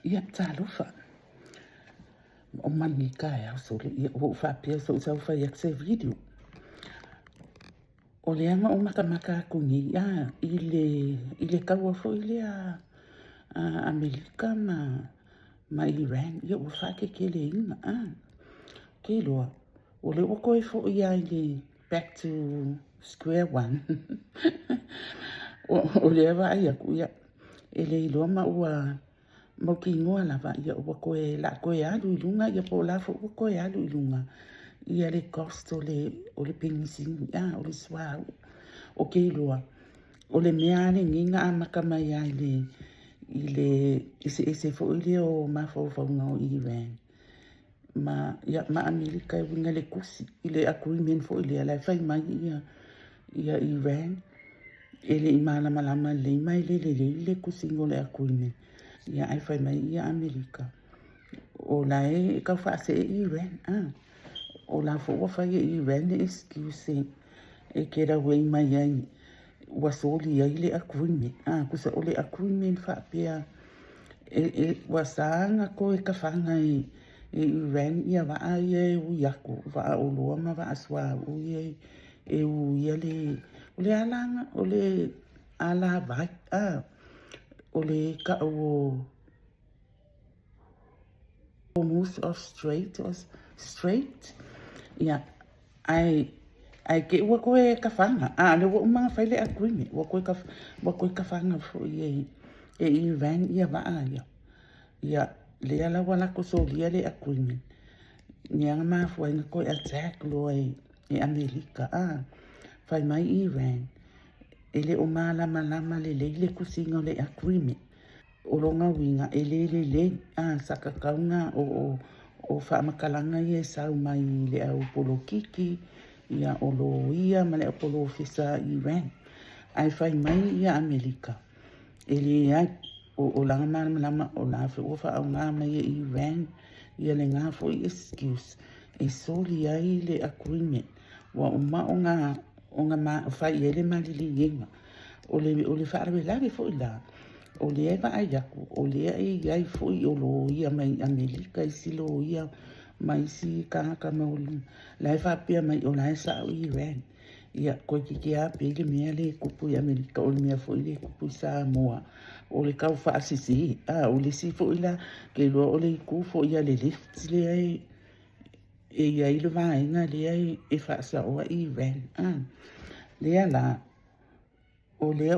ia talofa o mani kaya so le ia o fa pia so sa fa yak se video o le anga o maka kungi ia ile kaua fo ile a Amerika ma Iran ia o fa ke le ina ke loa o le o koe fo ia ile back to square one o le ava ia ku ia ele loa ma ua mo ki ngoa lava ia ua koe la koe alu i lunga ia po la fo ua koe alu i lunga ia le costo o le pingisini o le swau o ke loa o le mea le nginga a makama ia ile ise fo ile o mafo faunga o Iran ma Amerika winga le kusi ile agreement fo ile la fai mai ia Iran ele i malama le mai le kusi ngole agreement ia ai fai mai ia Amerika o la ka fa se Iran o la fo wa fai Iran excuse e ke ra wei mai ai wa soli ai le agreement kusa o le agreement fa pia wa sanga ko e ka fanga Iran ia va ai u yaku va o lo ma va aswa u ia le alanga o le ala vai o le ka o Moose of straight ia ai ke wa ko e ka fanga le wa ma fa le agreement wa ko ka fanga fo Iran ia va ia le ala wala ko so le agreement nia ma fo ina ko attack lo e Amerika fai mai Iran ele o malama le kusinga le agreement o longa winga ele saka kaunga o fa makalanga ye sa mai le au polo kiki ia o lo ia ma le polo ofisa Iran ai fai mai ia Amerika ele ai o langa malama o la fa o fa nga mai Iran ia le nga fo excuse e soli ai le agreement wa onga ma fa ele ma li yenga o le fa re la fo ila o le eva ai yaku o le ai fo i o lo ia mai Amerika i silo ia mai si ka mo la fa pia mai o la sa o Iran ia ko ki a pe le me le kupu i Amerika o le me fo le kupu sa moa o le ka fa sisi o le si fo ila ke lo o le ku fo ia le lift le ai ia i le vai na le ai e fa sa o Iran le ala o le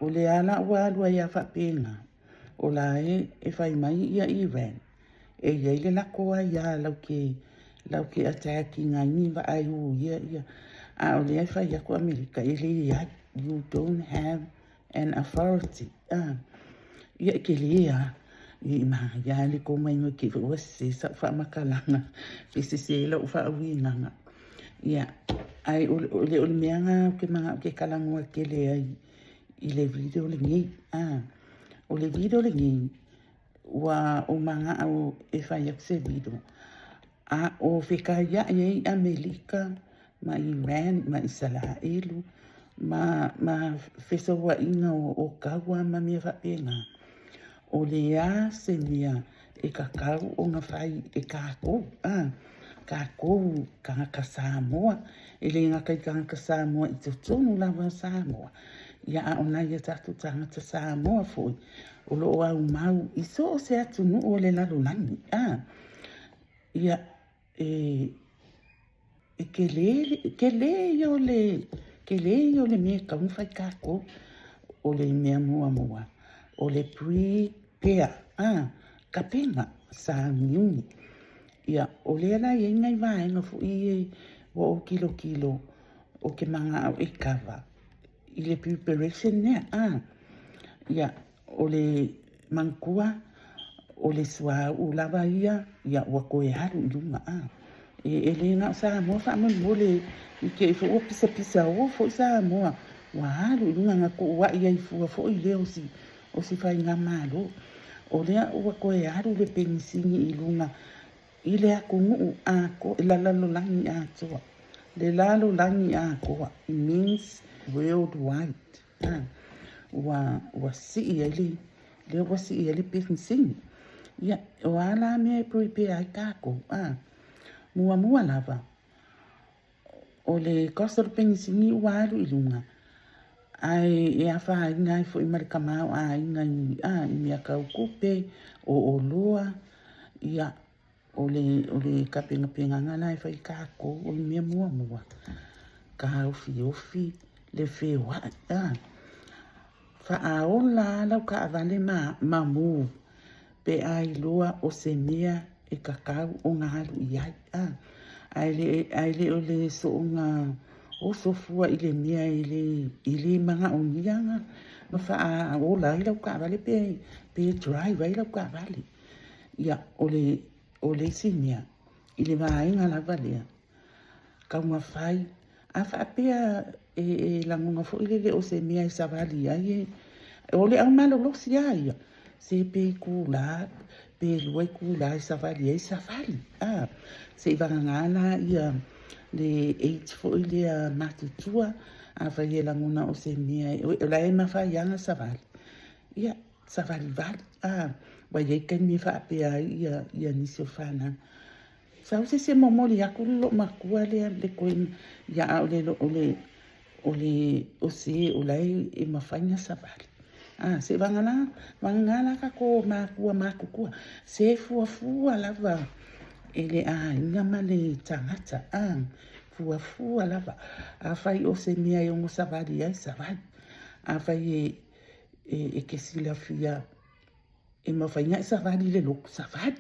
o le ala wa lua ia fa pena o la e fai mai ia Iran ia ile la ko ia lau ke attacking ai va ai ia o le fai ia ko Amerika ile ia you don't have an authority ia ke le ia i ma ia le ko mai no ke o se sa fa makalanga se la fa winga ia ai o le meanga ke manga ke kalangua ke le ai i le video le ngi o le video le ngi wa o manga au e fai se video o fika ya e Amerika ma Iran ma Israel ma fesa wa inga o kawa ma me fa pena o le se mia e kakau o nga fai e kako ka Samoa ele nga kai ka Samoa i tonu lava Samoa ia ona ia tatu tangata Samoa foi o lo au mau i so se atu no o le lalo nani ia ke le yo le me ka un fai kako o le mea mua o le prepare ka pena sa miuni ia o le ala ia ngai vai no fu i o kilo o ke manga au e kava i le preparation ne ia o le mangkua o le sua u lava ia wa ko e haru lunga e le na sa mo fa mo le i ke fo pisa o fo sa mo wa haru lunga nga ko wa ia i fo i le o si fai nga malo o le wa ko e haru le pensini i lunga i le ako ngu ko la lalo langi toa le lalo langi ko it means worldwide wa si ele le wasi ia le pensin ia o ala me prepare ai kako mua lava o le costa pensin i walu i lunga ai e afa ngai fo i marikama ai ngai i mea kaukupe o loa ia o le kapinga ngana e fai kako o le mea mua ka ofi le fewa fa aola lau ka avale ma move pe ai loa o se mea e kakau o ngalu iai ai le o le so nga o sofua i le mea i le manga o nianga ma fa aola i lau ka avale pe drive ai lau ka avale ia o le simia i le vaenga lava lea kaunga fai a fa apea e langunga fo ile le o se mea i savali ai o le au malo losi ai se pe kula pe luai kula i savali ai savali se i vangangana ia le 8 fo ile a matutua a fa i languna o se mea o la e mafa yanga savali ia savali vali wa ye kan mi fa apea ia nisi o fana sa se momoli akulo makua le koin ya o se o lai e mafanya savali se vangana ka ko makua se fua lava ele ngama le tangata fua lava a fai o se mia yo savali ai savali a fai e ke sila fia e mafanya savali le lok savali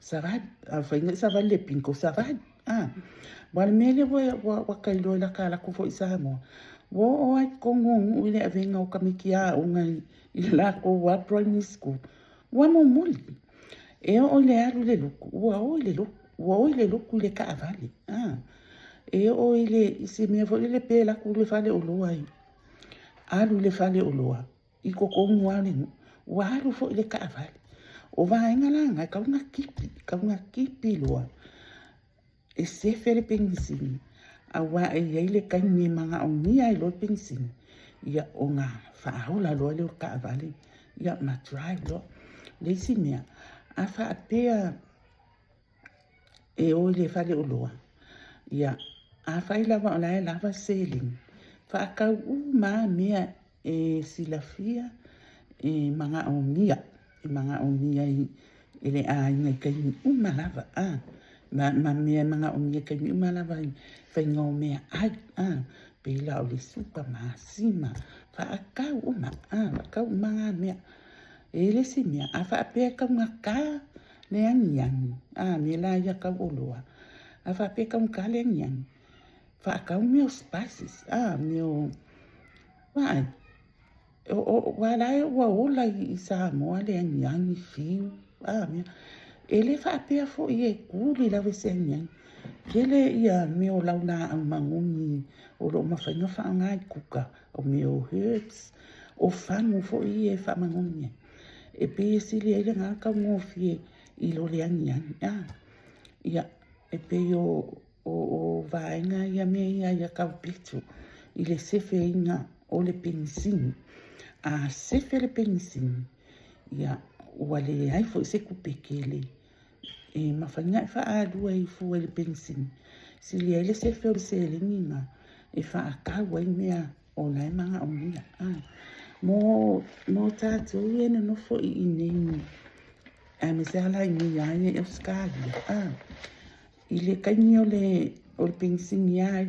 savali a fai savali le pinko savali wal mele wa kailo la kala ko fo isamo wo ai kongo ile avenga o kamikia o ngai ila ko wa primary school wa mo muli e o le alu le luku wa o le luku le ka avali e o ile se me vo le pela ku le fale o loa alu le fale o loa i ko ko ngwale wa alu fo le ka avali o va engalanga ka una kipi loa e se fere pensin awa e ile kai mi manga o ni ai lo pensin ia o nga fa ola lo le ka avali ia ma drive lo le simia a fa apea e o le fale o loa ia a fa ila va la lava sailing fa ka ma mea e silafia e manga o nia i ele a ngai kai uma lava ma mea manga o nia kai uma lava fa ngo mea ai pe la o le supa ma sima fa ka uma ka manga mea ele si mea a fa pe ka ngaka le angiang me la ya ka oloa a fa pe ka ngaka le angiang fa ka meu spices meu vai o wala wa ola i sa mo le angiang fiu me ele fa pe fo ye kuli la vese angiang kele ia meu launa ang manguni o lo mafanya fa ngai kuka o meu herbs o fangu fo ie fa manguni e pe sili ele nga ka mo fie i lo le angiang ia e pe o vaenga ia me ia ka pitu i le sefe inga o le pensin sefe le pensin ia wale ai fo se kupekele e mafanya fa adua i fu le pensin sili ele sefe o se linga e fa ka wa mea o na manga o mia mo tatu ene no fo i nei me sala i mia e skali ile kanyo le o pensin ya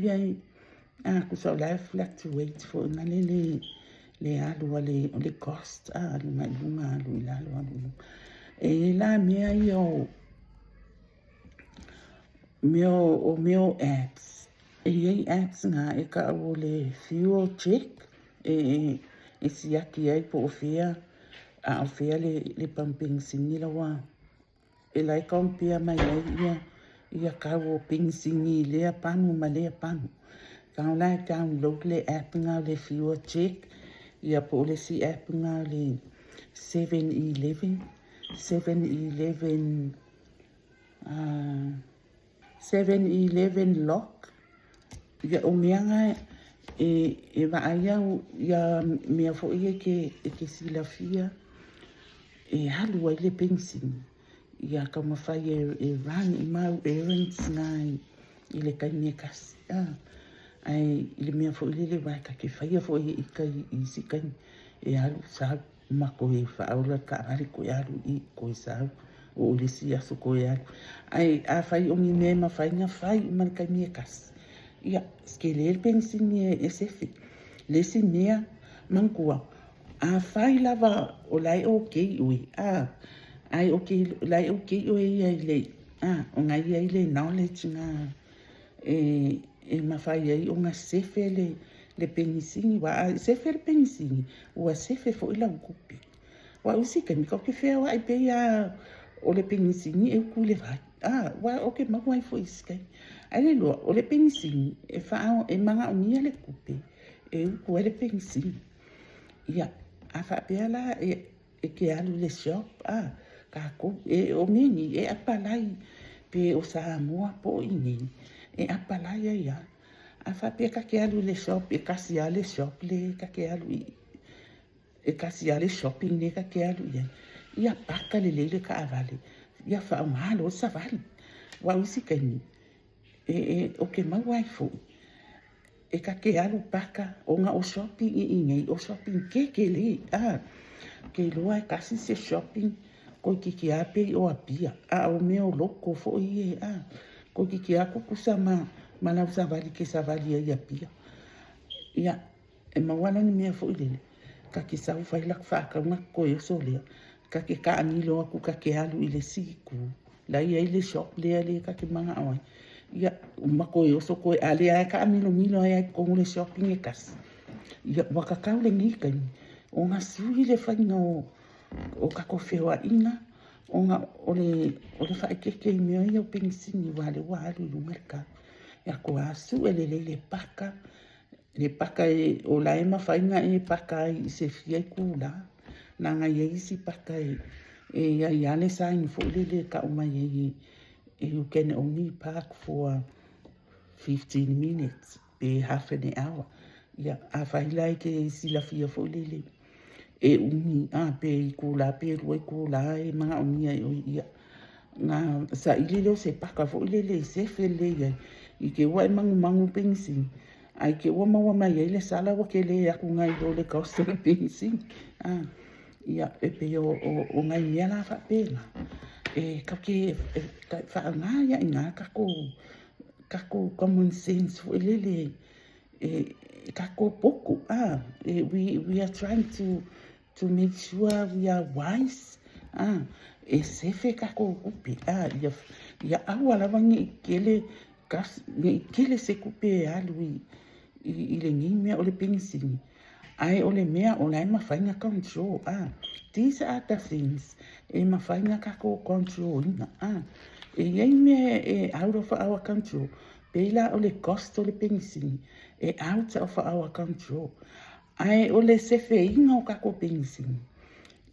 ku so la fluctuate fo na le alu le cost alu ma lunga alu la alu e la mia yo meu apps e apps nga e ka o le fuel check e si aki ai po ofia le pumping sinila wa e lai kompia mai ia ka o pensingi le panu ma le panu ka la download le app nga le fuel check ia po le si app nga le 7-Eleven 7-Eleven lock ia o mianga e va ia mea fo ia ke silafia e halu ai le pension. Ia ka mawhai run I mau errands ngai I le kainga kasi. Ai le mea fo ile le wai ka ke whaia fo I kai I sikai e alu sa mako e whaura ka ari ko e alu I ko e sa o le si aso ko e alu. Ai a whai o mi mea ma whai nga whai I man kainga kasi. Ia ske le pension e sefi. Le si mea mangkua. A whai lava o lai o kei ui. Ai okay lai okay o ai le o ngai ai le knowledge nga mawhai ai o nga sefe le pengisini wa sefe le pengisini wa sefe fo ila kupi wa usi ka miko ke fea wa pe ya o le pengisini e ku le vai wa okay ma wai fo iska ai le lo o le pengisini e fa e manga o mia le kupi e ku le pengisini ia a fa pe ala e ke alu le shop kako e o meni e apalai pe o Samoa po ini e apalai ia a fa pe ka ke alu le shop e kasi ale shop le ka ke alu e kasi ale shopping le ka ke alu ia paka le ka avale ia fa malo sa vale wa usi kani o ke ma wai fo e ka ke alu paka o nga o shopping I o shopping ke le ke loa kasi se shopping ko ki ape o apia o meo loko fo I ko ki ako kusama mana usa vali ke sa vali ia pia ia e mawana ni mea fo ile ka ki sa fai lak fa ka na ko e so le ka ke ka anilo aku ka ke alu ile siku la ia ile shop le ka ke manga ai ia mako e so ko ale ai ka anilo milo ai ko le shopping e kas ia waka ka le ni kan o nga sui le fa no o ka ko fewa ina o nga o le fa ke me o pengisini wale walu lumerka ya ko asu le paka o la ema fa ina e paka I se fia kula na nga ye si paka ya le sa in fo le ka o mai you can only park for 15 minutes be half an hour ya a fa like si la fia fo le e umi pe kula pe roi kula e manga unia o ia nga sa ililo se paka fo le se fele ia I ke wa mangu pensi ai ke wa mawa mai le sala wa ke le aku ngai do le costa pensi ia e pe o ngai ia la fa pena e ka ke fa nga ia nga ka ko common sense fo le ka ko poku we are trying to make sure we are wise e sefe ka ko kupi ia awala wangi kele kas ni kele se kupi alui ile ngi me o le pengisini ai o le mea o lai mawhainga control these are the things e mawhainga ka ko control ina e iei mea out of our control peila o le cost o le pengisini e out of our control ai o le sefe inga o kako pengisini.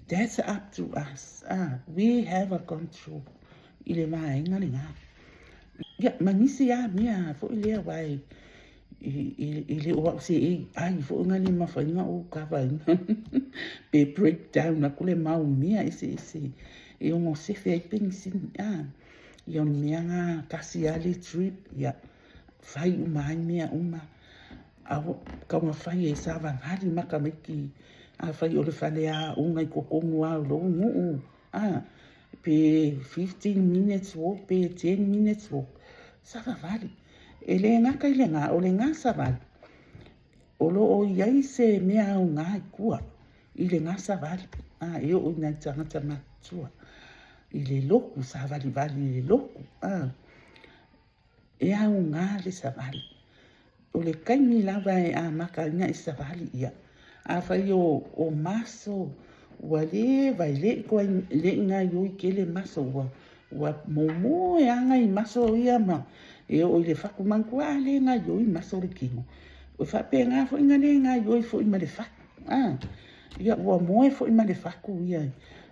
That's up to us. We have a control. Ile mainga le nga. Ya manisi ya mea fo ile wai ile o se ai fo nga ni mafainga o kavainga. Pe breakdown na kule mau mea ese e o sefe pengisini ia o mea nga kasi ale trip ya fai umai mea au ka ma fai e sa va ngari maka meki fai o le fale unga I kokongu lo ngu pe 15 minutes walk pe 10 minutes walk sa va vali ele nga ka ile nga o le nga sa vali o lo o iai se mea au nga kua ile nga sa vali e o ina tangata matua ile loku sa vali ile loku e au nga le sa vali o le kaimi lava maka ina I sa vali ia fai o maso wa le vai le ko le nga yo ke le maso wa momo anga I maso ia ma e o le faku manku le nga yo I maso le kingo o fa pe nga fo nga le nga yo fo I ma le faku ia wa mo fo I ma le faku ia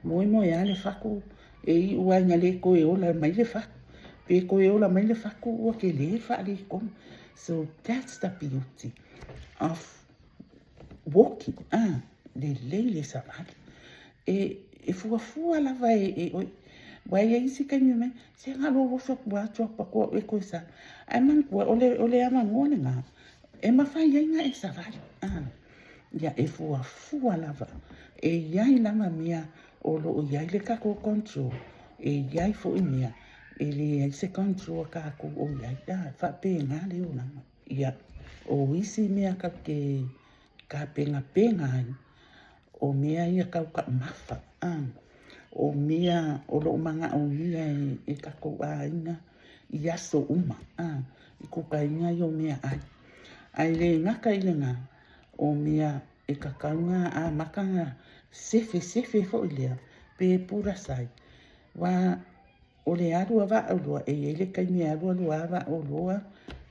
mo ya le faku e wa nga le ko e o la mai le faku pe ko e o la mai le faku o ke le fa le ko. So that's the beauty of walking. Le savali. e fua lava e oi. Wai e isi kai me se ngalo wo fa wa cho pa ko e ko sa. Ai man ko ole ama ngone nga. E ma fa yenga e sa vai. Ya e fua lava. E yai lama mia o lo o yai le ka ko control. E yai fo i mia. E le se control ka ko o yai da fa pe nga le una. Ya o isi mea ka penga ai. O mea ia kau ka mafa. O mea o lo manga o mea e ka ko ainga i aso uma. I ko ka inga i o mea ai. Ai le ngaka i le ngā. O mea e ka kaunga a makanga sefe fo i lea. Pe pura sai. Wa o le arua wa au loa. E ele kai mea arua loa wa au loa.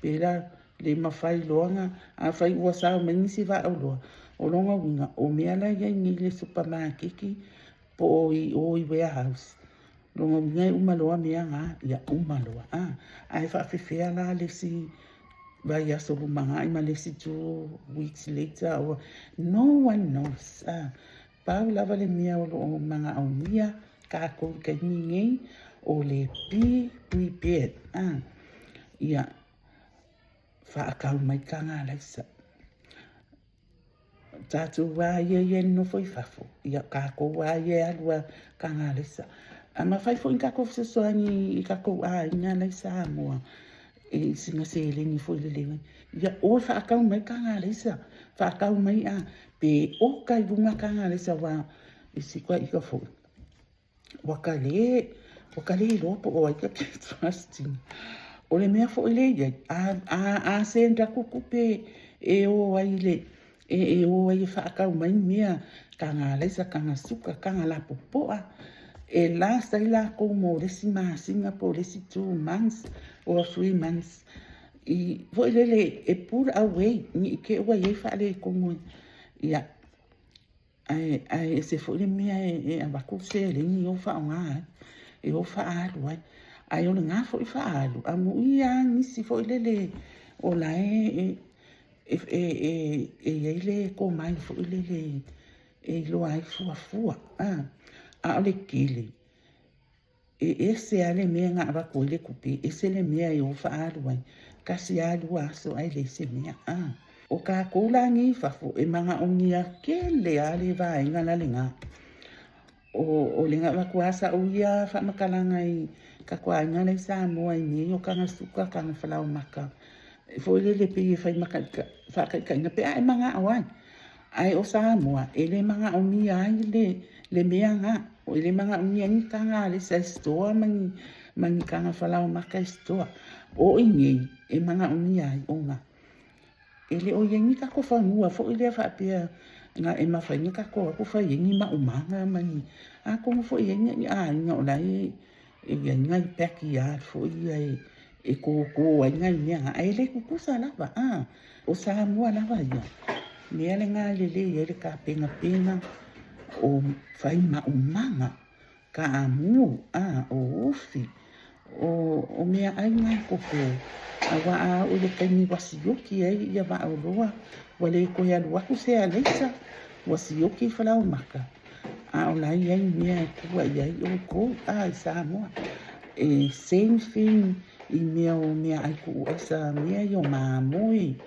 Pe la le mawhai loanga. A whai ua sao mengisi wa au loa. O longa winga. O mea la ia ngi le supermarketi. Po o i warehouse. Longa winga i umaloa mea ngā. Ia umaloa. Ai whawhiwhea la le si. Vai aso lumanga i ma le si 2 weeks later. Or, no one knows. Pau lava le mea o lo mga au mia. Ka kou ka ngei. O le be prepared. Ia. Whaakau mai ka ngā laisa. Tātou wā ie no foi fafo. Ia ka kou wā ie alua ka ngā laisa. Ma whai fo in ka kou fisasoani i ka kou a i ngā laisa mua. E singa se elengi foi le lewe. Ia o whaakau mai ka ngā laisa. Whaakau mai pe o kai runga ka ngā laisa wā. I sikwa i ka fo. Waka le lopo o ai ka trusting. O le mea fo i le iai. A senda kukupe e o ai le. E o ai whaakau mai mea. Ka ngā laisa, ka ngā suka, ka ngā lapo poa. E la sai la ko mo resi ma Singapore resi 2 months or 3 months. I vo le e pur away ni ke wa ye fa le ko mo. Ya. Ai se fo le mea e abaku se le ni o fa nga. E o fa alu ai. Ai o nga fo i fa alu. Amu ia ni si fo le o la e le ko mai fo le e lo ai fua. A ole kile. Ese ale mea ngā wako le kupe. Ese le mea e ofa aluai. Kasi alu aso ai le se mea. O ka koula ngi fafo e manga o ngia ke le ale vai ngā lale ngā. O le ngā wako asa o ia whamakalanga i ka kua ngā le sa moa i mea o ka ngā suka ka ngā whalau maka. Fo le pe e whai maka whakaika inga pe ai manga awai. Ai o sa moa e le manga o ngia ai le mea ngā. O ele manga unyangi ka ngā le sa stoa mangi ka ngā whalau maka stoa. O ingi e manga unyai o ngā. Ele o yangi ka ko whanua fo ele a whapea ngā e mawhainga ka ko ako whaingi ma umanga mangi. A ko mo fo yangi ni a inga o lai e ngai peki a fo ia e ko ai ngai mea. A ele kukusa lava o sa mua lava ia. Mea le ngā lele ele ka penga o fai maumanga ka amu o ofi o mea ai ngai koko a waa o le kaini wasioki ai ia wa o loa wale ko ya luaku se a leisa wasioki whalau maka a o lai ai mea kua iai o ko i Samoa e same thing i mea o mea ai ku asa mea i o mamoi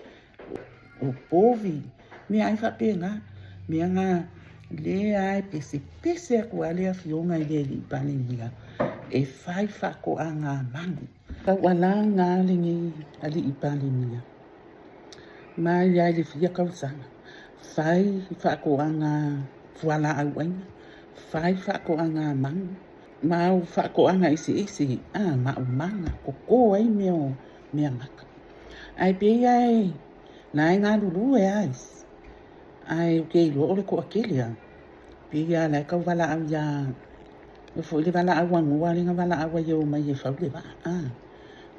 o povi mea ai whapenga mea ngā le ai pese aku ale a fionga i le li panemia e fai whako a ngā mangu. Ka wala ngā lingi ali i panemia. Mai ai le fia kausanga. Fai whako a ngā fuala au aina. Fai whako a ngā mangu. Mau whako a ngā isi maumanga. Koko ai mea maka. Ai pe ai nai ngā lulu e ais. Ai ke lo ole ko akelia. Pia la ka wala au ya. Fo le wala au ngua le wala au yo mai e fa le ba.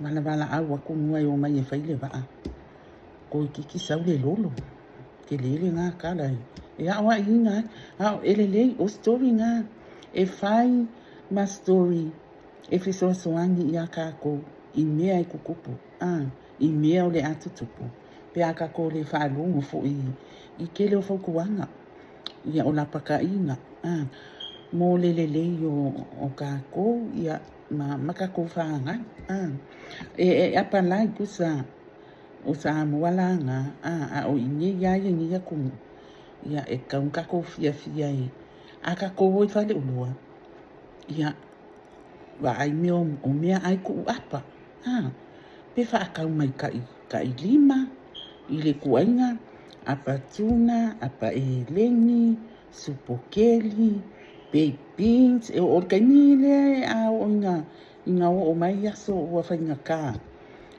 Wala au ko ngua yo mai e fa le ba. Ko ki sa le lolo. Ke le nga ka la. E awa inga. Ele o story nga. E fai ma story. E fi so soangi ya ka ko i mea i kukupu. I mea o le atutupu. Pe aka ko le fa lungu fo i ke le fo kuanga. Ia o la paka ina. mo le o kako ia ma kako whaanga. Apa lai kusa o sa mualanga o inye ia ia kumu. Ia e kaun kako fia i. A kako i whale ulua. Ia wa ai meo o mea ai ku apa. Pe whaakau mai ka i lima. I le kuainga. Apa tuna, apa e lengi, supokeli, baked beans, e o kaini le a o inga o mai aso o whainga ka.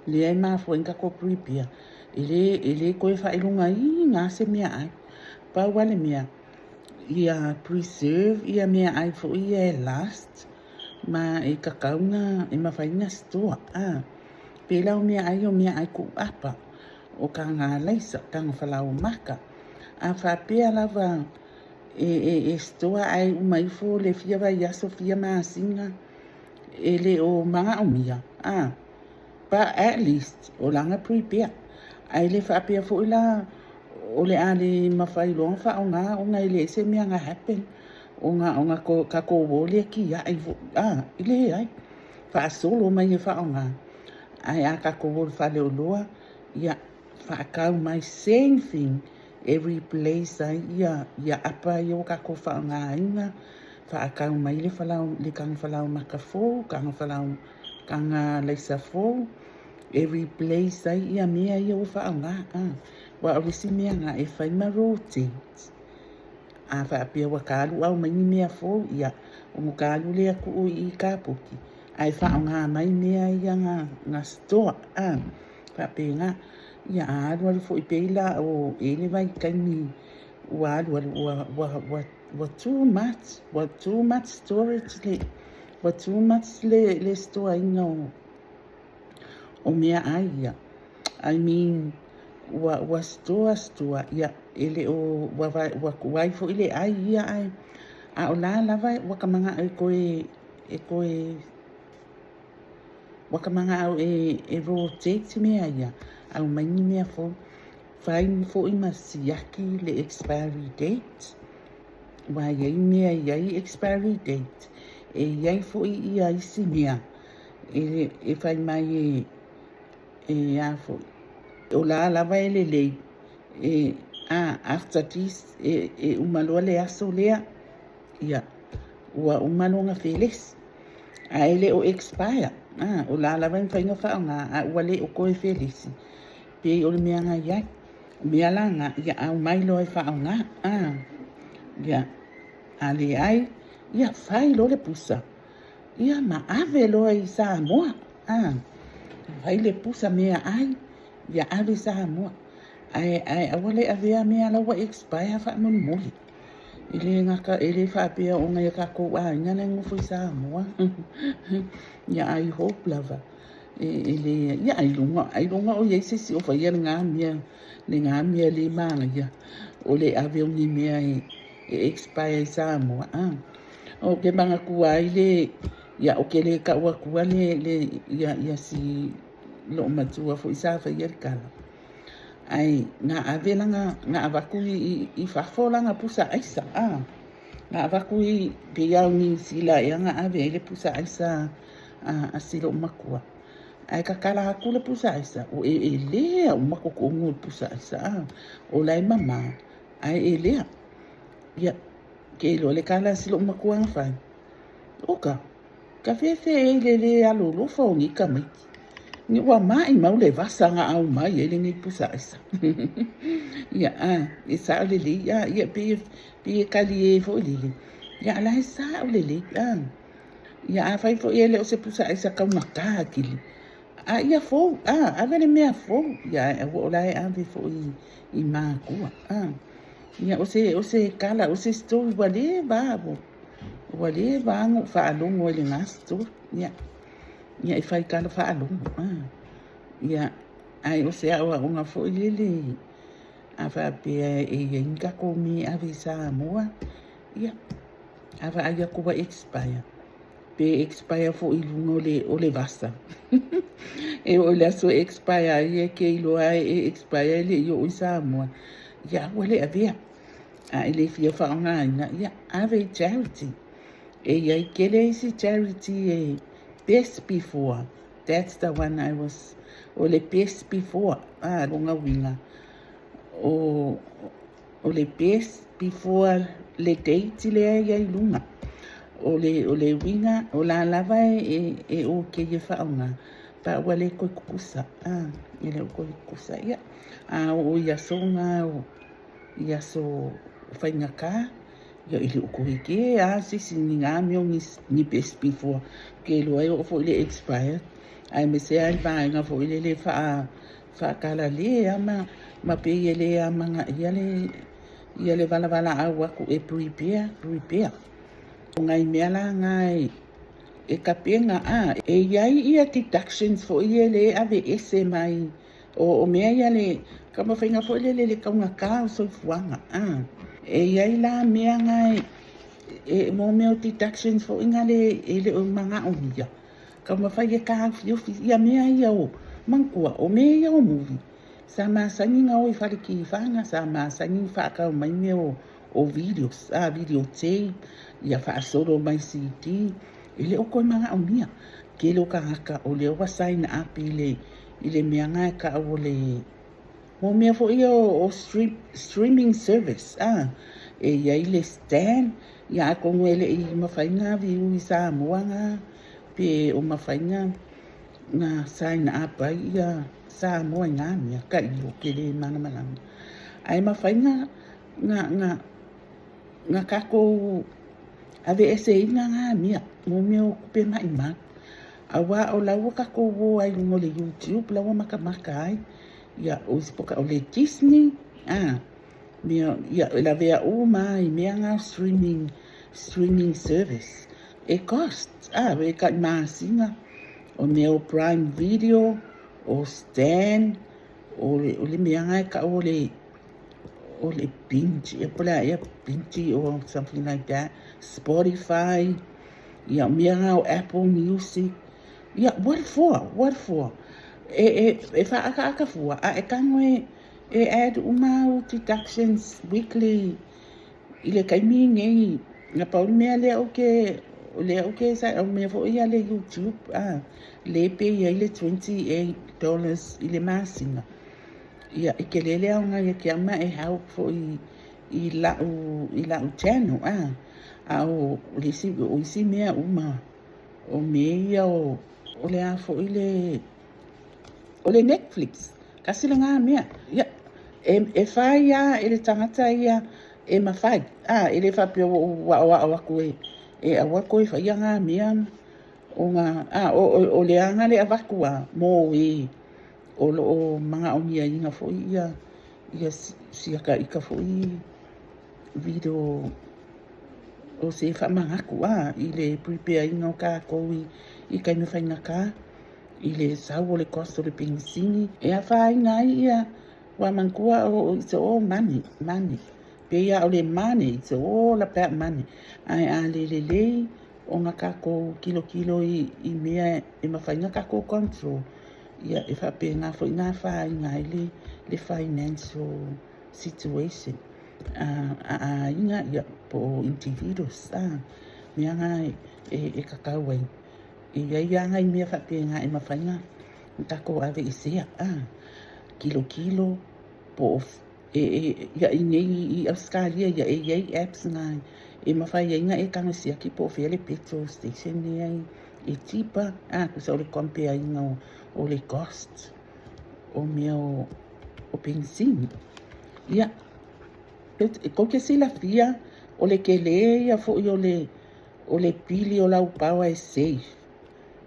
Le ai mafu inga ko prepare. Ele koe whailunga I ngā se mea ai. Pau wale mea. Ia preserve, ia mea ai fo ia e last. Ma e kakaunga, e mawhainga store. Pela o mea ai ku apa. O ka ngā leisa, tanga whalau maka. A whapea lava e stoa ai umaifo le fia vai aso fia maasinga. E le o mga umia. But at least, o langa prepare. Ai le whapea fo ila o le ale mawhailoa wha o ngā ile se mea ngā happen. O ngā ka kōwo le ki ai fo. Ile ai. Wha solo mai e wha o ngā. Ai a ka kōwo le whale o loa. Ia. Whaakau mai same thing every place ai ia apa I o kako whaanga inga whaakau mai le kanga whalau maka fō, kanga whalau kanga leisa fō, every place ai ia mea I o whaanga wa orisi mea ngā e whaima rotate a whaapia wa kālu au mai mea fō ia o mo kālu lea ku I kāpuki ai whaanga mai mea ia ngā store whaapia ngā ia alu fo I peila o ele vai kaini wa too much storage le store inga o mea ai ia. I mean wa store ia ele o wa kuai fo ele ai ia ai a o la lava wa kamanga e koe wakamanga au e rotate mea ia. Au maini mea fo. Whain fo I masiaki le expiry date. Wa iai mea iai expiry date. E iai fo I isi mea. E whain mai e a fo. O la lava ele lei. After this e umaloa le aso lea. Ia. Ua umalonga feles. A ele o expire. O la lava in whainga whaonga. A ua le o koe felesi. Pe o le mea ngai iai. Mea langa, ia au mai loe whaonga. Ia, a le ai, ia whai lo le pusa. Ia ma ave loe I Samoa. Whai le pusa mea ai, ia ave Samoa. Ai awale avea mea lawa expire wha mon moli. Ile ngaka, ile whapea o ngai kako ngana ngufu I Samoa. Ia I hope lava. Ele ia ai lunga o ye sisi o fai ngā mea le manga ia o le ave o ni mea e expire Samoa o ke manga kua ile ia o ke le ka ua kua le ia si lo matua fo isa fai kala ai ngā ave langa ngā avaku I fafo langa pusa aisa ngā avaku I pe iau ni sila ia ngā ave le pusa aisa a silo makua ai ka kala haku le pusa isa o e lea o mako kongo le pusa isa o lai mama ai lea ia ke lo le kala silo makua ngafai oka ka fefe le alo lo fo ni kamai ni wa mai mau le vasa nga au mai ele ni pusa isa ia isa le ia pe kali e fo le ia la isa o le ia fai fo ele o se pusa isa ka maka kili ia fo avele mea fo ia o lai ave fo I makua ia o se kala o se story wale ngo whaalongo ele ngā story ia I whai kala whaalongo ia ai o se awa o ngā fo lele a whapea e inga ko me ave Samoa ia ava aia kuwa expire pe expire fo I lungo o le vasa e o le aso expire ia ke ilo ai e expire le I Samoa ia wale avea a ele fia whaonga ina ia ave charity iai kele isi charity best before. That's the one I was, o le best before. Lunga winga. O le best before le date le iai lunga. O le winga, o la lava o ke ye whaonga. Pa wale koe kukusa. Ele o koe kukusa ia. O ia songa o ia so whainga ka. Ia ili o koe ke sisi ni ngā meo ni best before. Ke lo ai o fo ile expire. Ai me se ai vaenga fo ile le whaakala le ma pe ile manga ia le vala au aku prepare. O ngai mea la ngai e kapenga iai ia deductions fo ia le ave ese mai o mea ia le kama whainga fo ile le kaunga ka o soifuanga iai la mea ngai mo meo deductions fo inga le o manga o mia kama whai e ka ia mea ia o mangkua o mea ia o movie sa masangi nga o i whariki i whanga sa masangi whakau mai meo o videos video tape ia whaasoro mai CD ile o koe manga o mia ke lo ka haka o le o sign up ile mea ngai ka o le mo mea fo ia o streaming service ia ile stand ia ko ngele i mawhainga viu i sa moanga pe o mawhainga na sign up ia sa moa ngā mea ka i o ke le mana malanga ai mawhainga nga kako ave ese inga ngā mea mo mea o kupe mai ma awa o laua kako o ai lungo le YouTube laua maka ai ia o isipoka o le Disney mea ia la vea o mai mea ngā streaming service cost we ka masinga o mea o Prime Video o Stan o le mea ngai ka o le binge binge or something like that Spotify mea ngā o Apple Music what for e whaaka fua e kangoe add umau deductions weekly ile kaimi ngei nga pauli mea le oke sa o mea fo ia le YouTube le pe ia ile $28 ile masinga ia ke lele au nga ke ama hau fo i lau channel au le si mea uma o mea o le afo ile o le Netflix kasi la ngā mea ia e whai e le tangata ia e mawhai e le whapio wa koe awa koe whai ngā mea o ngā o le anga le awakua mo o mga o mia inga fo ia siaka ika fo video o se whamangaku i le prepare inga o ka koui i kai me whainga ka i le sau o le kosto le pingisingi a whai ngai ia wa mankua o it's all money pe ia o le money it's all about money ai le o ngā kako kilo i mea e mawhainga kako control ia e whape ngā fo i ngā whai ngai le financial situation inga ia po individuals mea ngai e kakau ai ia ngai mea whape ngā e mawhainga tako ave i sea kilo po ia i nei i Australia ia iei apps ngai e mawhai inga e kanga sia ki po le petrol station nei e tipa kusa o le compare inga o le cost o mea o benzine ia ko ke sila fia o le kele ia fo i o le pili o lau paua e safe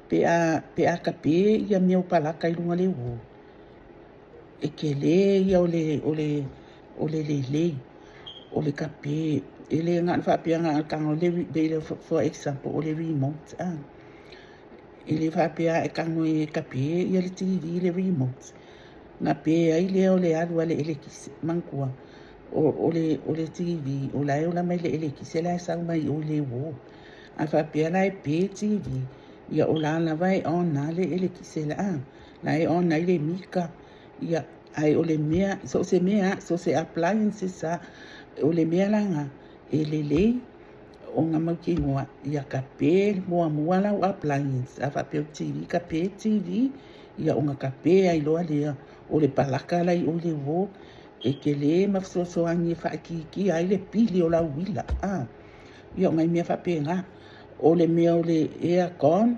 pe a kape ia mea o palaka i lunga le uo e kele ia o le kape ele ngā whapea ngā kango le for example o le remote ele whapea e kango e kape ia le TV le remote ngā pe ai le o le alua le elekise mangkua o le TV o lai o la mai le elekise la sau mai o le wo a whapea la e pe TV ia o la vai on na le elekise la e on na le mika ia ai o le mea so se appliances o le mea langa e le o ngā mauki ngoa ia ka pē mua lau appliance a whapeo TV ka pē TV ia o ngā ka pē ai loa lea o le palaka lai o le wo e ke le mafsosoangi e whaakiki ai le pili o lau wila ia o ngai mea whapē ngā o le mea o le aircon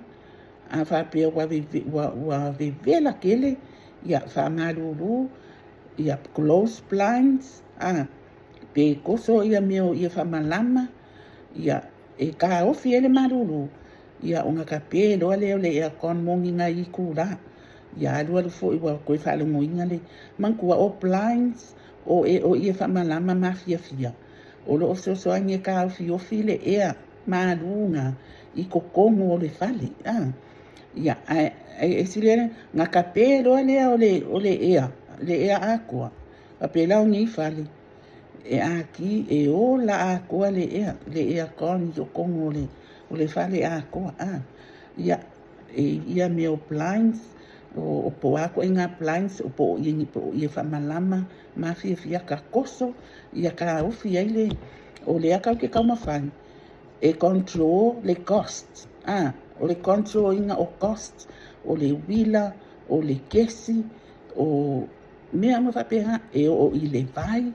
a whapea wa vevela kele ia whamaruru ia close blinds pe koso ia mea o ia whamalama ia e ka ofi ele maruru ia o ngā ka pē loa leo le aircon mongi ngā i kūra ia alua lu fo i wa koe whaalongo inga le mankua o blinds o ia whamalama mafia o lo ofsosoangi e ka ofi le ea marunga i kokongo o le whale ia e silere ngā ka pē loa leo o le ea akua a pē lau ngi whale e aki e o la akua le ea kon yo kongo o le fale akua ia ia me o blinds o po ako inga blinds o po i whamalama mafia ka koso ia ka ufi ai o le aka ke kauma whai e control le cost o le control inga o cost o le wila o le kesi o mea ma whapeha e o i le vai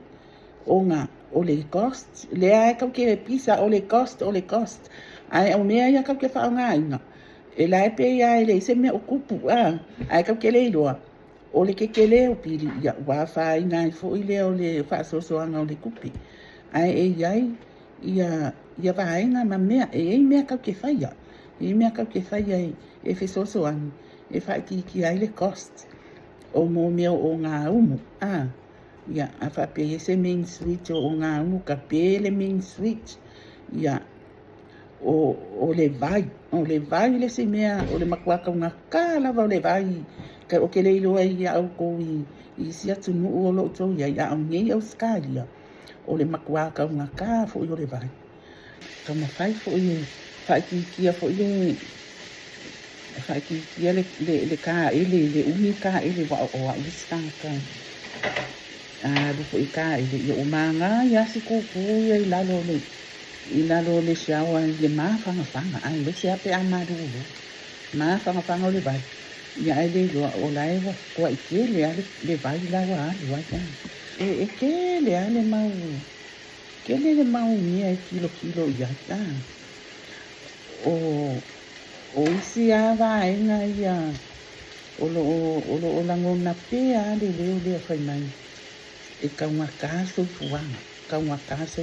o le cost le ai kau ke pisa o le cost ai o mea ia kau ke whaonga inga e lai pe ia le se mea o kupu ai kau ke le loa o le kekele o pili ia wa whai ngai fo i le o le whaasosoanga o le kupi ai e iai ia vaenga ma mea e mea kau ke whaia mea kau ke whaia e whesosoanga e whai ki ai le cost o mo mea o ngā umu ia a whapea se main switch o ngā umu ka pēle main switch ia o le vai le se mea o le makuaka ngā kālawa o le vai ka o ke leiloa i au kou i si atu nuu o lo tau ia au ngei au skalia o le makuaka ngā kā fo i o le vai ka mawhai fo i whaikikia fo i le whaikikia le kā ele le umi kā ele wa o a iskaka rufo i kā ele i o manga i asi kuku i lalo le siawa i le mawhangawhanga ai le se ape a maruru mawhangawhanga o le vai ia e le loa o lai wa kua i ke le vai lawa alu ai e ke le ale mau ke le mau mia kilo i ai o isi a vaenga ia o lo langona pe a le whai mai e kaunga kāso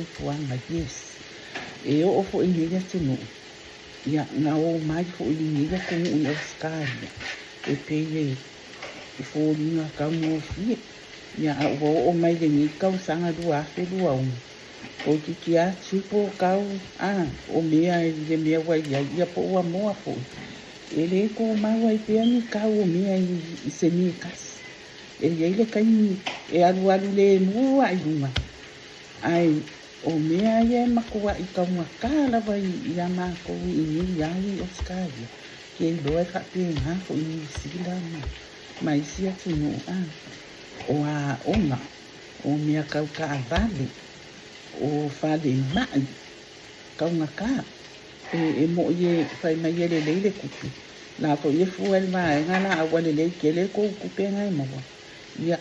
i puanga yes e o fo i nira tunu ia ngā o mai fo i nira tunu i Australia e pe i fo ringa kaunga o fie ia o mai le ni kau sanga dua afe dua o ki a tupo kau o mea le mea wai ia po ua moa fo e le ko maua i pea ni kau o mea i se ni kasi e iei le kaini e alu le mua i runga ai o mea ia makua i kaunga kālawa i a mako i ni ai o Australia ke i loa i whapea ngā fo i New Zealand mai si atu no o a onga o mea kau ka avale o whale mai kaunga kā e mo i whai mai e le leile kupi la fo i fuel mai ngana a wale le ke le ko kupe ngai mawa ia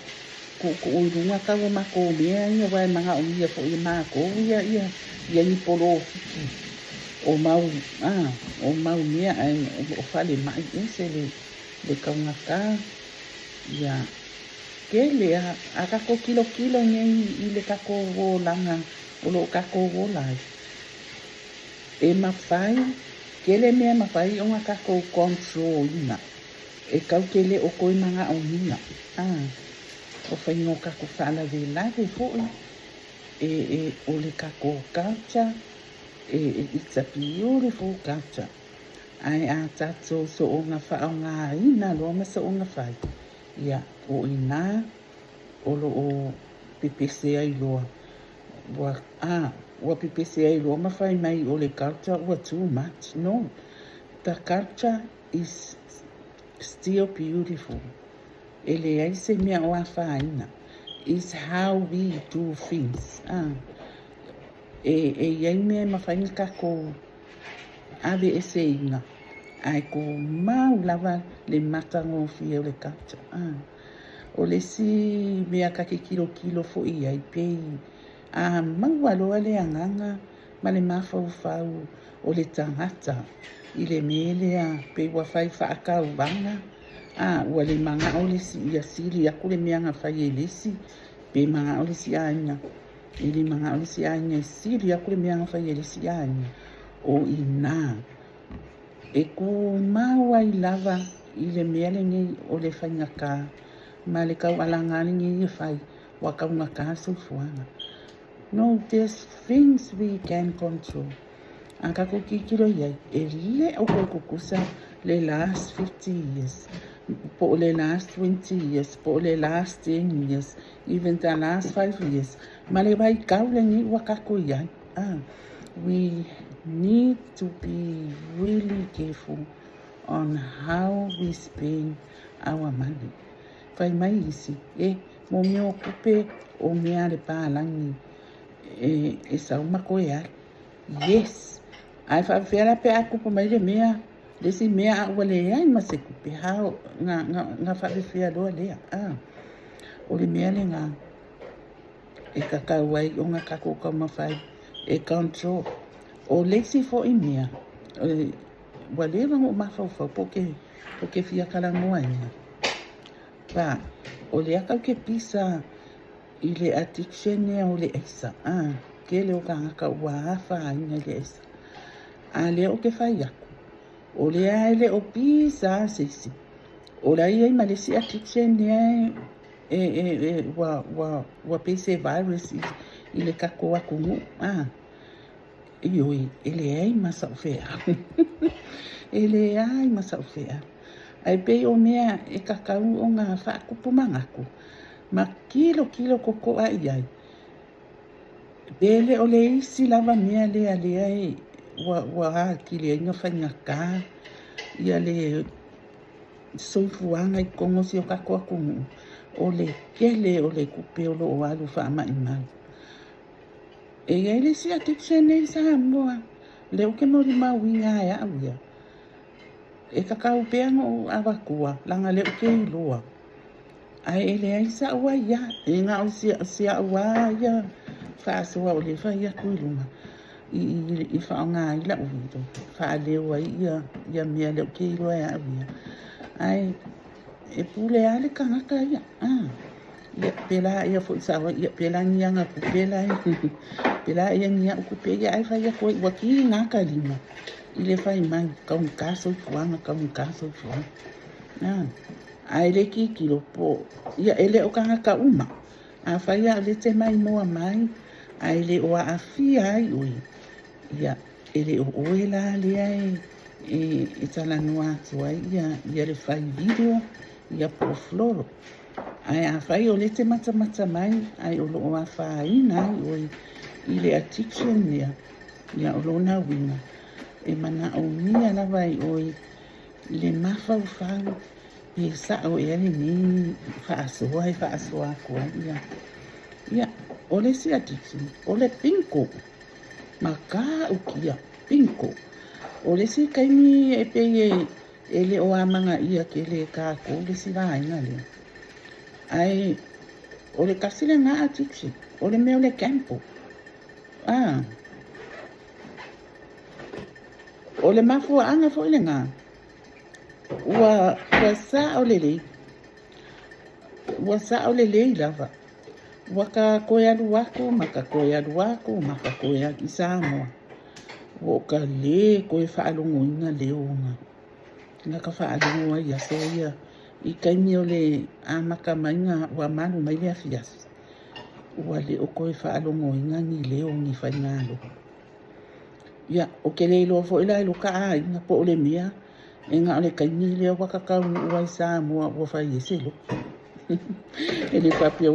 ko runga ka o mako mea ia wai manga o ia fo i mako ia ni polo fiki o mau mea o whale mai se le kaunga kā ia ke le a kako kilo ngai i le kako o langa o lo kako o lai e mawhai ke le mea mawhai o ngā kako control ina e kau ke le o koe manga o nina o whai ngō kako whala ve lawe fōi e o le kako culture it's a beautiful culture ai a tato so o ngā wha o ngā ina loa masa o ngā whai ia o ina o lo o pipese ai loa wa pipese ai loa mawhai mai o le culture wa too much no the culture is still beautiful ele ai se mea o a whaina is how we do things e iai mea mawhainga kako ave e se inga. Ai ko mau lava le matango fia o le kata. O le si mea kake kilo fo iai pei. Mau aloa le anganga ma le mawhau o le tangata. I le melea pe wawhai whaakau vanga. Ua le manga o le si ia sili aku le meanga whai e lesi. Pe manga o le si aina. I le manga o le si aina sili aku le meanga whai e lesi aina. O ina. E ku maua I lava I le mea le ngai o le whaingaka. Ma le kau alanga le ngai e whai. Wa kau ngaka soifuanga. No, there's things we can control. Anka ko kikiro iai. E le o koe kukusa le last 50 years. Po le last 20 years. Po le last 10 years. Even the last 5 years. Ma le wai kau le ngai wakako iai. We need to be really careful on how we spend our money. Whai mai isi, mo mea o kupe o mea le pālangi e saumako e ai. Yes, ai whawhera pe a kupa mai le mea, le si mea a ua le ai ma se kupe, hao ngā whawhera loa lea. O le mea le ngā, e kakau ai o ngā kako kau mawhai, e control. O leisi fo I mea, wa le rango mawhauwhau, po ke fia kalangoa ina. Pa, o le akau ke pisa I le addiction nea o le eisa. Ke leo ka ngaka ua hawha ina le eisa. Leo ke whai aku. O le aile o pisa sisi. O la iei ma le si addiction nea wa pese virus I le kako aku ngu. Ioi, ele ai masa ufea. Ele ai masa ufea. Ai pe o mea e kakau o ngā whaakupu mangaku. Ma kilo koko a iai. Pele o le isi lava mea lea e wa ki le inga whaingaka. Ia le soifuanga I kongo si o kako aku ngu. O le kele o le kupe o lo o alu wha mai mau. E iai le si addiction nei sa mua. Leo ke mori mawinga e awia. E kakau peanga o awakua. Langa leo ke iloa. Ai ele ai sa ua ia. E ngā o si a ua ia. Whaasua o le whai a kuilunga. I whao ngā ila uwito. Wha leo ai ia mea leo ke iloa e awia. Ai e pule ale kangaka ia. Ia pela ia fo sawa ia pela nianga ku pela pela ia nia ku pe ia ai vai ko waki nga ka lima ile fai mai ka un caso fuanga ai le ki kilo po ia ele o kanga ka uma a fai ia le te mai moa mai ai le o a fi ai ui ia ele o oela le ai e tala noa tuai ia le fai video ia po floro ai a fai o le te mata mai ai o lo o a fai nai oi I le addiction nia ia o lo na winga e mana o mia la vai oi le mafau e sa o e ni fa asua ko ia o le si addiction o le pinko maka ukia pinko o le si kaimi e pe e le o amanga ia ke le ka ko le si vai nga le ai o le kasile nga addiction o le meo le campo o le mafu anga fo ile nga wa sa o le lava wa ka koya luako maka koya luako maka koya isamo o ka le ko fa alungo nga leonga nga ka fa alungo ya so ia I kaimi o le amaka mainga wa manu mai le afias ua le o koe whaalongo I ngangi leo ni whaingalo. Ia, o ke leilo fo ila ilo ka a inga po ole mea, e ngā ole kaini leo wakakau uai sa mua ua whai e selo. E le whapia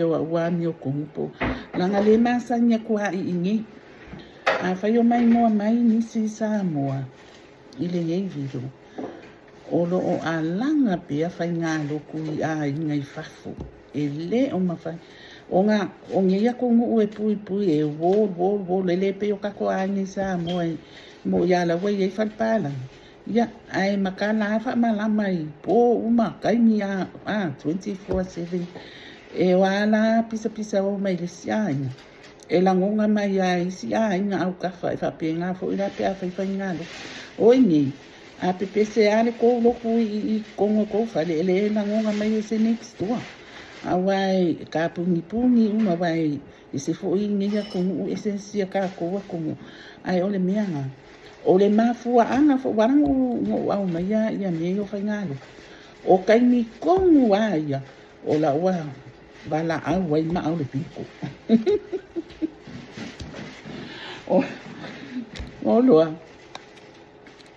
wa uami o kumupo. Langa le masanya kua I ingi. A whai o mai mua mai nisi sa mua. I le yei vido. Olo o a langa pia whaingalo kui a inga I whafu. E le o mawhai. o ngia ko ngu e pui e wo lele pe o kako ani sa mo ya la we e falpala ya ai makala fa malama i po uma kai mi a 24/7 e wala pisa o mai le siaina e la ngonga mai ai siaina au ka fa pe nga fo ila pe fa ngalo o ni a pe se ale ko lo ku I ko fa le la ngonga mai se next door awai ka pungi uma vai I se fo I ngia ko esensia ka ko ai ole mianga ole mafua anga fo warang o au mai ya me o fa ngalo o kai mi kongu ia o la wa bala au wai ma au le piko o loa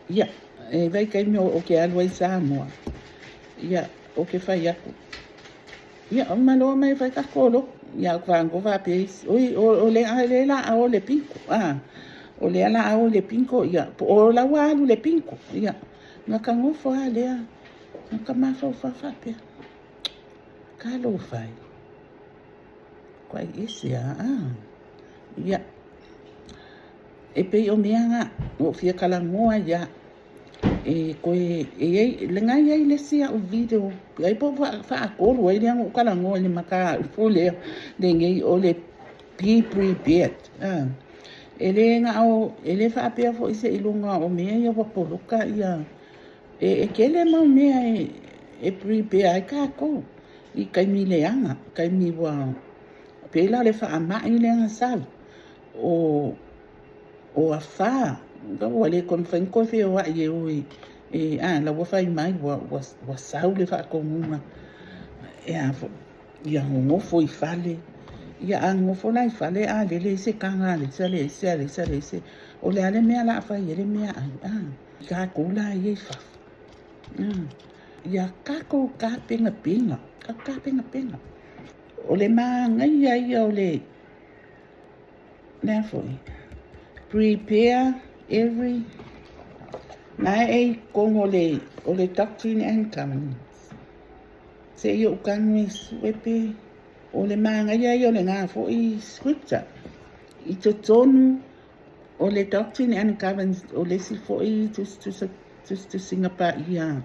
ya e vai kai mi o ke alwa I Samoa ya o ke fa ya ya o malo mai fa ka kolo ya kwa ngo va pe o le la o le piko o le ala o le pinko ya o la wa le pinko ya na ka ngo fo ale na ka ma fa pe ka lo fai kwa isi ya e pe o mianga o fia kala ngoa ya e ko e lenga ya le sia o video ai po fa ko lo e ngo kala ngoa le maka fole de ngai o le prepared ele nga o ele fa pe fo ise ilunga o me ya wa poluka ya e kele mo me e prepare ai ka ko I kai mi le anga kai mi wa pe la le fa ama I le anga sal o afa ga wale kon fa ko fe wa ye o la wa fa mai wa sau le fa ko uma ya ngo fo I fale ya ango fo lai fale le se kanga le se o le ale me ala fa ye le me ka ko la ye fa ya ka ko ka pinga o le ma ngai ya o le therefore prepare every na kongo o le doctrine and covenants se yo kanwe swepe o le ma ngai ya o le nga fo I scripture I tonu o le doctrine and covenants o le si fo I to singapa ia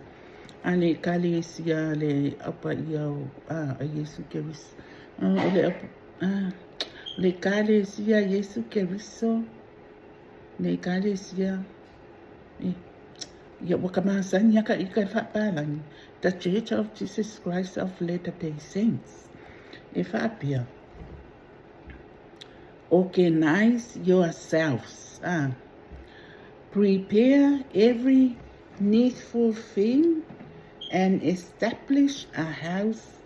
ale kale sia le apa ia a Yesu Keriso o le le kale sia Yesu Keriso le kale sia ya wakamasanya ka ika fa palang the Church of Jesus Christ of Latter-day Saints if apia organize yourselves prepare every needful thing and establish a house,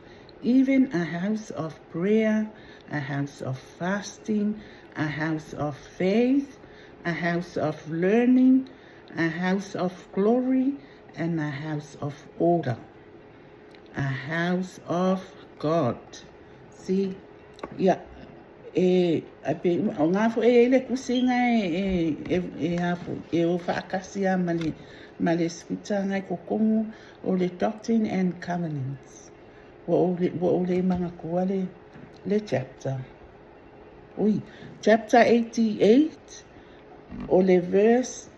even a house of prayer, a house of fasting, a house of faith, a house of learning, a house of glory, and a house of order, a house of God. See, yeah. Ape o nga fo le kusinga hafu o whaakasia male skuta ngai kokongu o le doctrine and covenants wa o le mga kua le chapter chapter 88 o le verse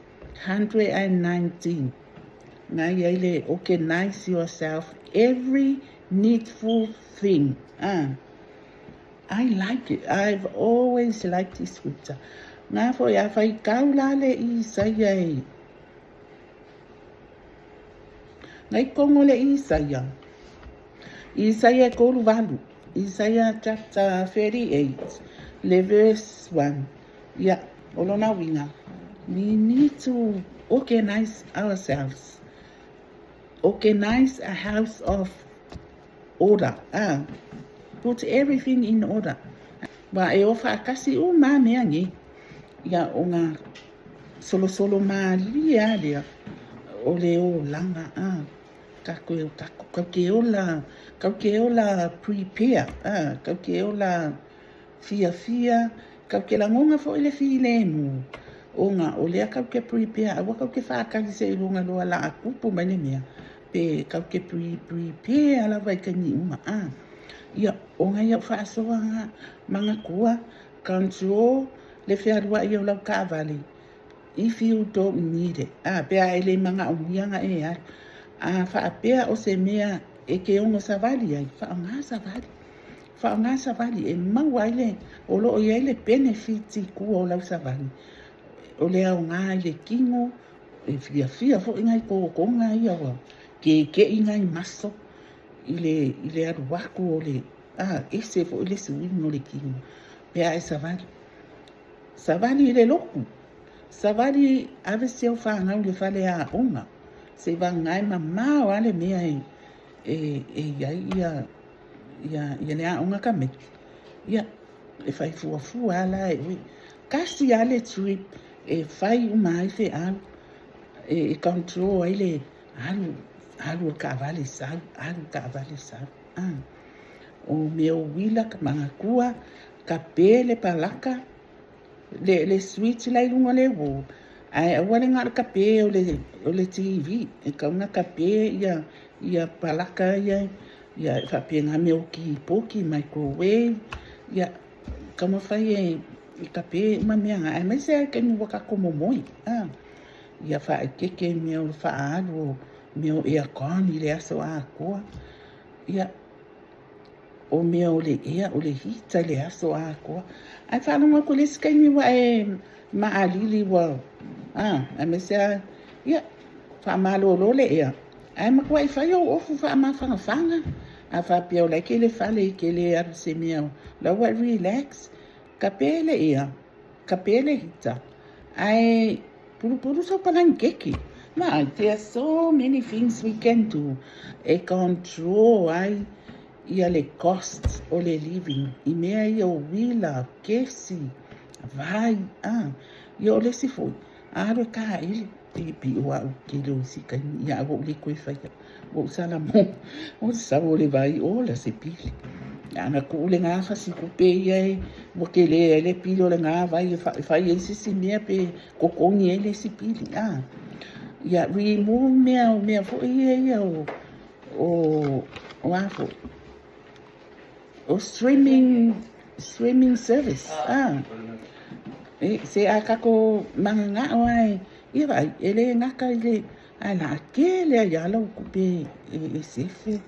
119 ngai le organize yourself every needful thing I like it. I've always liked this scripture. Nga fo ya fai kaulale Isaiah. Ngai kongo le Isaiah. Isaiah kolu valu. Isaiah chapter 38, le verse 1. Yeah, olona winga. We need to organize ourselves. Organize a house of order. Put everything in order. Ba e ofa kasi uma meangi ya onga solo malia o leo langa ka ke ola prepare ka ke ola fia ka ke la ngonga fo ile file mu onga o le ka ke prepare wa ka ke fa ka se lunga lo la akupu mane mea pe ka ke prepare ala vai ka ni uma ia o ngai au whaasoa manga kua control le whiarua i o lau kāwali. If you don't need it. Pea ele manga o mianga e a whaapea o se mea e ke ongo savali ai. Whaonga savali e mauaile o loo i ele benefiti kua o lau savali. O le au ngā i le kingo e fia fo ingai konga ia wa. Ke ingai maso i le aruaku o le ese fo i le suingo le kingo. Pea e savali. Savali i le loku. Savali ave seo whaangau le whale a onga. Se wangai mamā o ale mea ia le a onga ka meki. Ia, e whai fuafua ala e ui. Kasi ale trip e whai umai fe au. E control ai le alu ka vale sau. O meo wila ka mga kua, ka pele palaka. Le switch lai lunga le wo ai wale ngar kape o le TV e ka una kape ia palaka ia fa penga me o ki poki microwave ia kama fai e kape ma me nga ai mese ke ni waka como moi ia fa ke me o fa alu me o ia kon ile aso a ko ia o me o le hita le aso a ko ai fa no ko le skai ni wa e ma alili wa a me se ia fa malo lo le ia ai ma ko ai fa yo o fa ma fa fanga a fa pio le ke le fa le ke le ar se me la wa relax kapele ia kapele hita ai puru so palangeki ma there are so many things we can do e control ai ia le cost o le living i mea ia o wila kesi vai ia o le si foi aro ka ili pi ua o ke lo si ka ia o le koe fai o sala mo o sa o le vai o la se pili ana ku le nga fa si kupe ia o ke le pilo le nga vai fai si mea pe kokongi ele si pili ia remove mea fo ia o afo o streaming service se akako manga ai ia vai ele ngaka ile ala ke le ya lo kupe sefe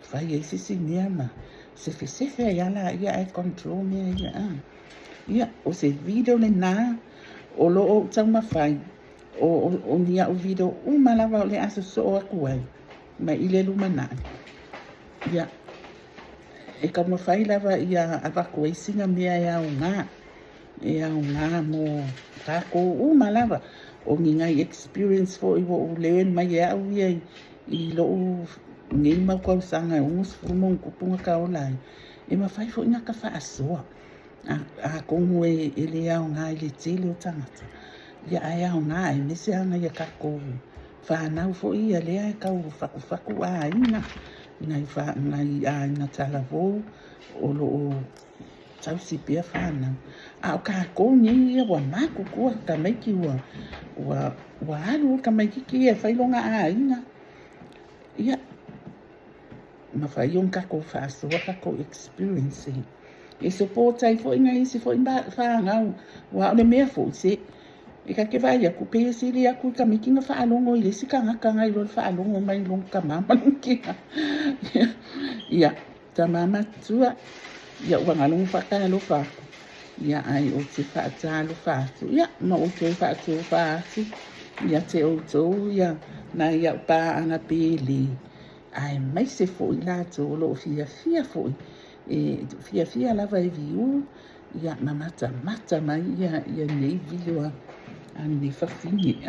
fai esse cinema sefe ya la ia ai control me ia o se video le na o lo o tama fai o nia o video uma lava le aso so aku ai ma ile lumana ia e ka mo fai lava ia avako e singa mea ia unga mo tako uma lava o ngai experience fo o lewen mai ia i lo ngai ma ko sanga uns fumo kupunga ka online e ma fai fo ina ka fa aso a como ele ia unga ile tilo tangata ia ai unga e nese anga ia ka ko fa na fo ia le ai ka faku ina ngai na tala vo o lo tau si pia fana o ka ko ni wa maku ko ka meki wa alu ka meki ki e fai longa ina ia ma fai un ka ko fa so ka ko experience e support ai fo ngai si fo imba fa ngau wa le me fo se e ka ke vai ku pe si li aku ka meki nga fa longo ile si ka ngai lo fa longo mai long ka mama ki ia ta mama tua ia wa ngalung fa ka lo fa ia ai o te fa ta lo fa ia ma o te fa tu fa ia te o to ia na ia pa ana pili ai mai se fo ila to lo fia fo fia la vai viu ia mata mai ia nei video ani fa fini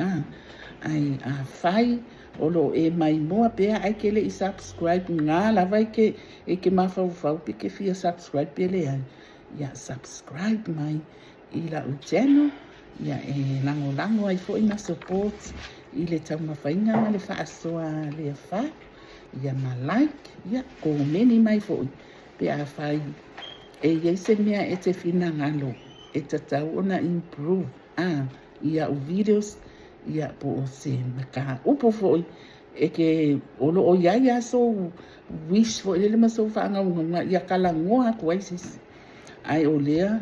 ai a fai o lo e mai moa pe ai ke le subscribe nga la vai ke e ke ma fa pe ke fia subscribe pe le ai ia subscribe mai i la o channel ia e lango ai fo ina support i le tau mawhainga le wha asoa le wha ia ma like ia ko meni mai fo pe a fai e se mea e te whina ngalo e te tau ona improve ia o videos ia po o se maka upo foi e ke olo o ia so wish fo ele ma so fa nga ia kala ngoa ko isis ai o lea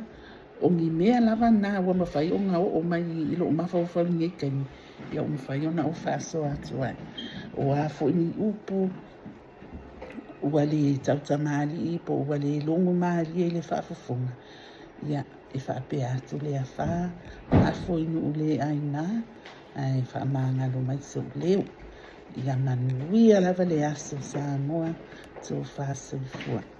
o ngi mea lava na wa ma fai o nga o mai i lo ma fa nge ken ia o fai ona o fa so atu ai o a fo ni upu wali tauta mali i po wali longo mali ele fa fonga ia e fa pe atu le fa a fo inu le aina ai fa manga lo mai so leu ia manuia lava le aso sa moa so fa so fua